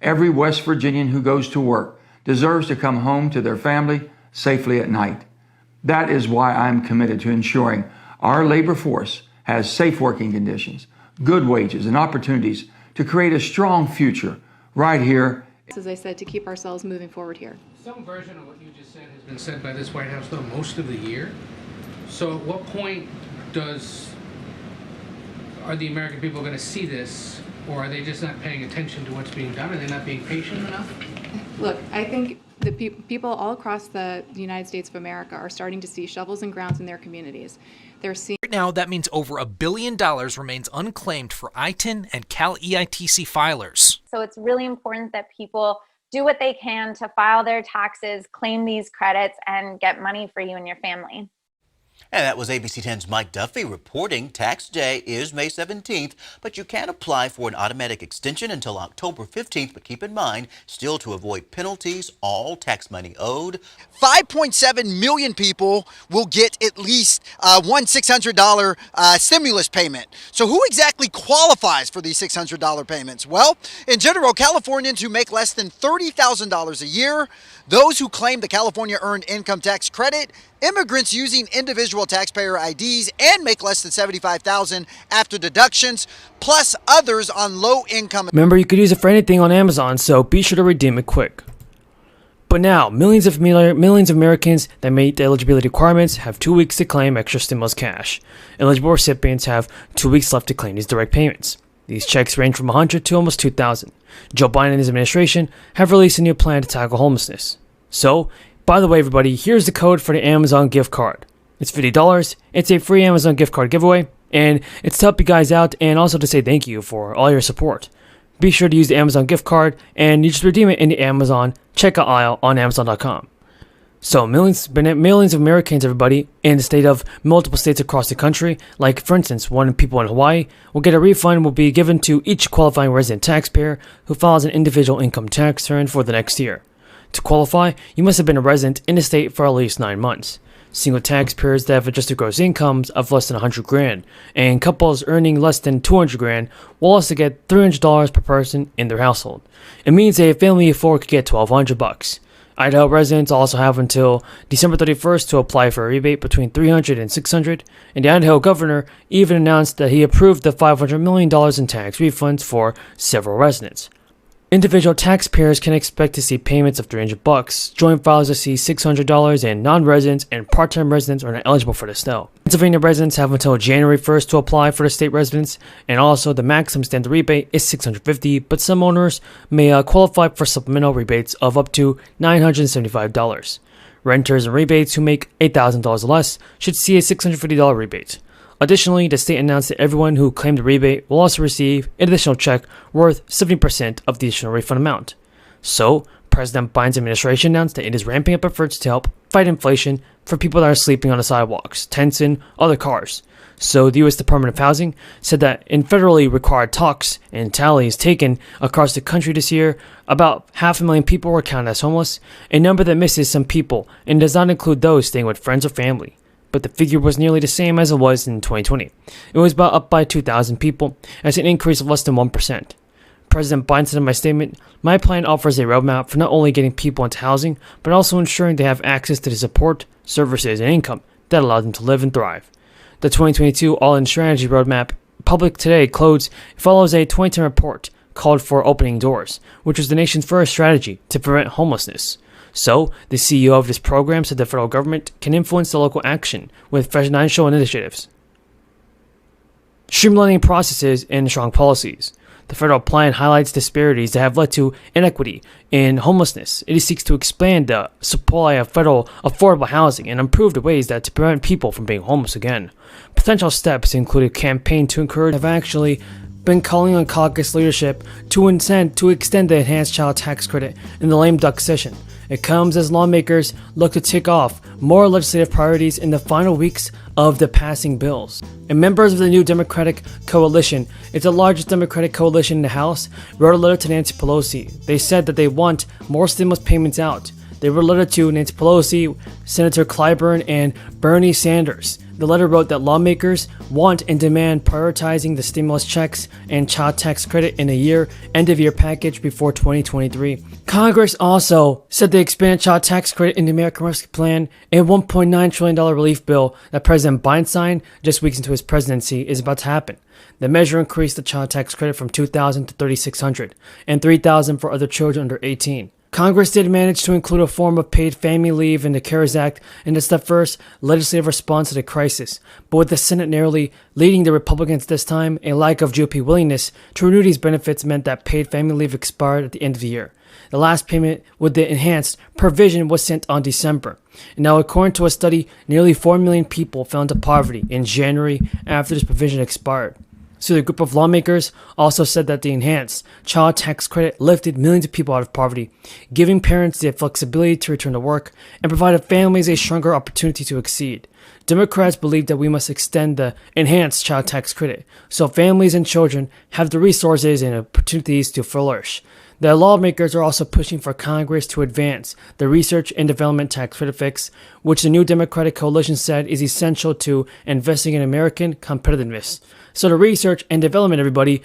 Every West Virginian who goes to work deserves to come home to their family safely at night. That is why I'm committed to ensuring our labor force has safe working conditions, good wages, and opportunities to create a strong future right here. As I said, to keep ourselves moving forward here. Some version of what you just said has been said by this White House, though, most of the year. So at what point are the American people going to see this, or are they just not paying attention to what's being done? Are they not being patient enough? Look, I think the people all across the United States of America are starting to see shovels and grounds in their communities. They're seeing Right now, that means over $1 billion remains unclaimed for ITIN and Cal EITC filers. So it's really important that people do what they can to file their taxes, claim these credits, and get money for you and your family. And that was ABC 10's Mike Duffy reporting tax day is May 17th, but you can apply for an automatic extension until October 15th. But keep in mind, still to avoid penalties, all tax money owed. 5.7 million people will get at least one $600 stimulus payment. So who exactly qualifies for these $600 payments? Well, in general, Californians who make less than $30,000 a year, those who claim the California Earned Income Tax Credit, immigrants using individual taxpayer IDs and make less than $75,000 after deductions, plus others on low income. Remember, you could use it for anything on Amazon, so be sure to redeem it quick. But now, millions of Americans that meet the eligibility requirements have 2 weeks to claim extra stimulus cash. Eligible recipients have 2 weeks left to claim these direct payments. These checks range from $100 to almost $2,000. Joe Biden and his administration have released a new plan to tackle homelessness. So, by the way, everybody, here's the code for the Amazon gift card. It's $50. It's a free Amazon gift card giveaway, and it's to help you guys out and also to say thank you for all your support. Be sure to use the Amazon gift card, and you just redeem it in the Amazon checkout aisle on Amazon.com. So millions of Americans, everybody, in the state of multiple states across the country, like for instance, one people in Hawaii, will get a refund will be given to each qualifying resident taxpayer who files an individual income tax return for the next year. To qualify, you must have been a resident in the state for at least 9 months. Single taxpayers that have adjusted gross incomes of less than $100,000, and couples earning less than $200,000 will also get $300 per person in their household. It means a family of 4 could get $1,200. Idaho residents also have until December 31st to apply for a rebate between $300 and $600, and the Idaho governor even announced that he approved the $500 million in tax refunds for several residents. Individual taxpayers can expect to see payments of $300. Joint filers will see $600, and non-residents and part-time residents are not eligible for this still. Pennsylvania residents have until January 1st to apply for the state residents, and also the maximum standard rebate is $650, but some owners may qualify for supplemental rebates of up to $975. Renters and rebates who make $8,000 or less should see a $650 rebate. Additionally, the state announced that everyone who claimed the rebate will also receive an additional check worth 70% of the additional refund amount. So, President Biden's administration announced that it is ramping up efforts to help fight inflation for people that are sleeping on the sidewalks, tents, and other cars. So, the U.S. Department of Housing said that in federally required talks and tallies taken across the country this year, about 500,000 people were counted as homeless, a number that misses some people and does not include those staying with friends or family. But the figure was nearly the same as it was in 2020. It was about up by 2,000 people, as an increase of less than 1%. President Biden said in my statement, "My plan offers a roadmap for not only getting people into housing, but also ensuring they have access to the support, services, and income that allow them to live and thrive." The 2022 All-In Strategy Roadmap, public today, follows a 2010 report called for Opening Doors, which was the nation's first strategy to prevent homelessness. So, the CEO of this program said the federal government can influence the local action with financial initiatives, streamlining processes, and strong policies. The federal plan highlights disparities that have led to inequity in homelessness. It seeks to expand the supply of federal affordable housing and improve the ways to prevent people from being homeless again. Potential steps include a campaign to encourage have actually been calling on caucus leadership to extend the enhanced child tax credit in the lame duck session. It comes as lawmakers look to tick off more legislative priorities in the final weeks of the passing bills. And members of the new Democratic coalition, it's the largest Democratic coalition in the House, wrote a letter to Nancy Pelosi. They said that they want more stimulus payments out. They wrote a letter to Nancy Pelosi, Senator Clyburn, and Bernie Sanders. The letter wrote that lawmakers want and demand prioritizing the stimulus checks and child tax credit in a end-of-year package before 2023. Congress also said they expanded child tax credit in the American Rescue Plan, a $1.9 trillion relief bill that President Biden signed just weeks into his presidency is about to happen. The measure increased the child tax credit from $2,000 to $3,600 and $3,000 for other children under 18. Congress did manage to include a form of paid family leave in the CARES Act, and it's the first legislative response to the crisis. But with the Senate narrowly leading the Republicans this time, a lack of GOP willingness to renew these benefits meant that paid family leave expired at the end of the year. The last payment with the enhanced provision was sent on December. And now, according to a study, nearly 4 million people fell into poverty in January after this provision expired. So the group of lawmakers also said that the enhanced child tax credit lifted millions of people out of poverty, giving parents the flexibility to return to work and provided families a stronger opportunity to exceed. Democrats believe that we must extend the enhanced child tax credit so families and children have the resources and opportunities to flourish. The lawmakers are also pushing for Congress to advance the research and development tax credit fix, which the new Democratic coalition said is essential to investing in American competitiveness. So the research and development, everybody,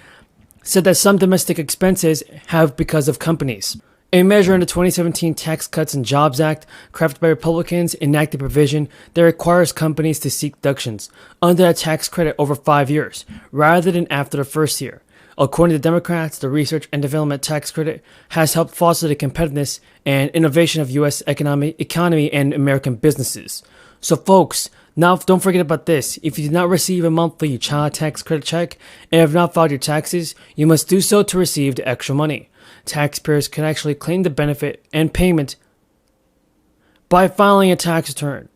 said that some domestic expenses have because of companies. A measure in the 2017 Tax Cuts and Jobs Act, crafted by Republicans, enacted a provision that requires companies to seek deductions under a tax credit over 5 years, rather than after the first year. According to Democrats, the research and development tax credit has helped foster the competitiveness and innovation of U.S. economy and American businesses. So folks, now don't forget about this. If you did not receive a monthly child tax credit check and have not filed your taxes, you must do so to receive the extra money. Taxpayers can actually claim the benefit and payment by filing a tax return.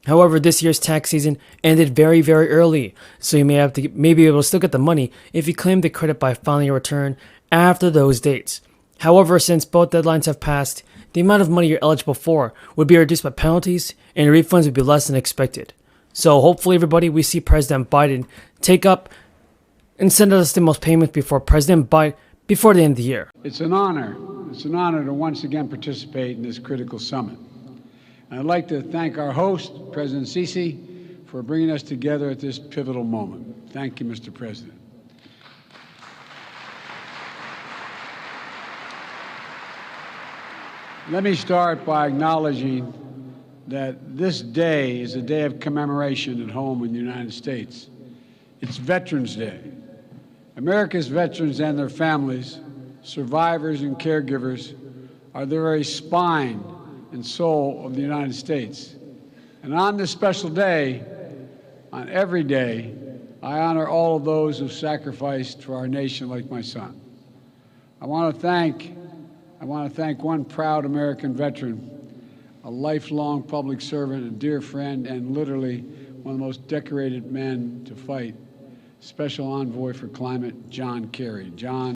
However, this year's tax season ended very, very early, so you may be able to still get the money if you claim the credit by filing your return after those dates. However, since both deadlines have passed, the amount of money you're eligible for would be reduced by penalties, and refunds would be less than expected. So hopefully, everybody, we see President Biden take up and send out the stimulus payments before the end of the year. It's an honor. It's an honor to once again participate in this critical summit. And I'd like to thank our host, President Sisi, for bringing us together at this pivotal moment. Thank you, Mr. President. Let me start by acknowledging that this day is a day of commemoration at home in the United States. It's Veterans Day. America's veterans and their families, survivors and caregivers, are the very spine and soul of the United States. And on this special day, on every day, I honor all of those who sacrificed for our nation like my son. I want to thank one proud American veteran, a lifelong public servant, a dear friend, and literally one of the most decorated men to fight, Special Envoy for Climate, John Kerry. John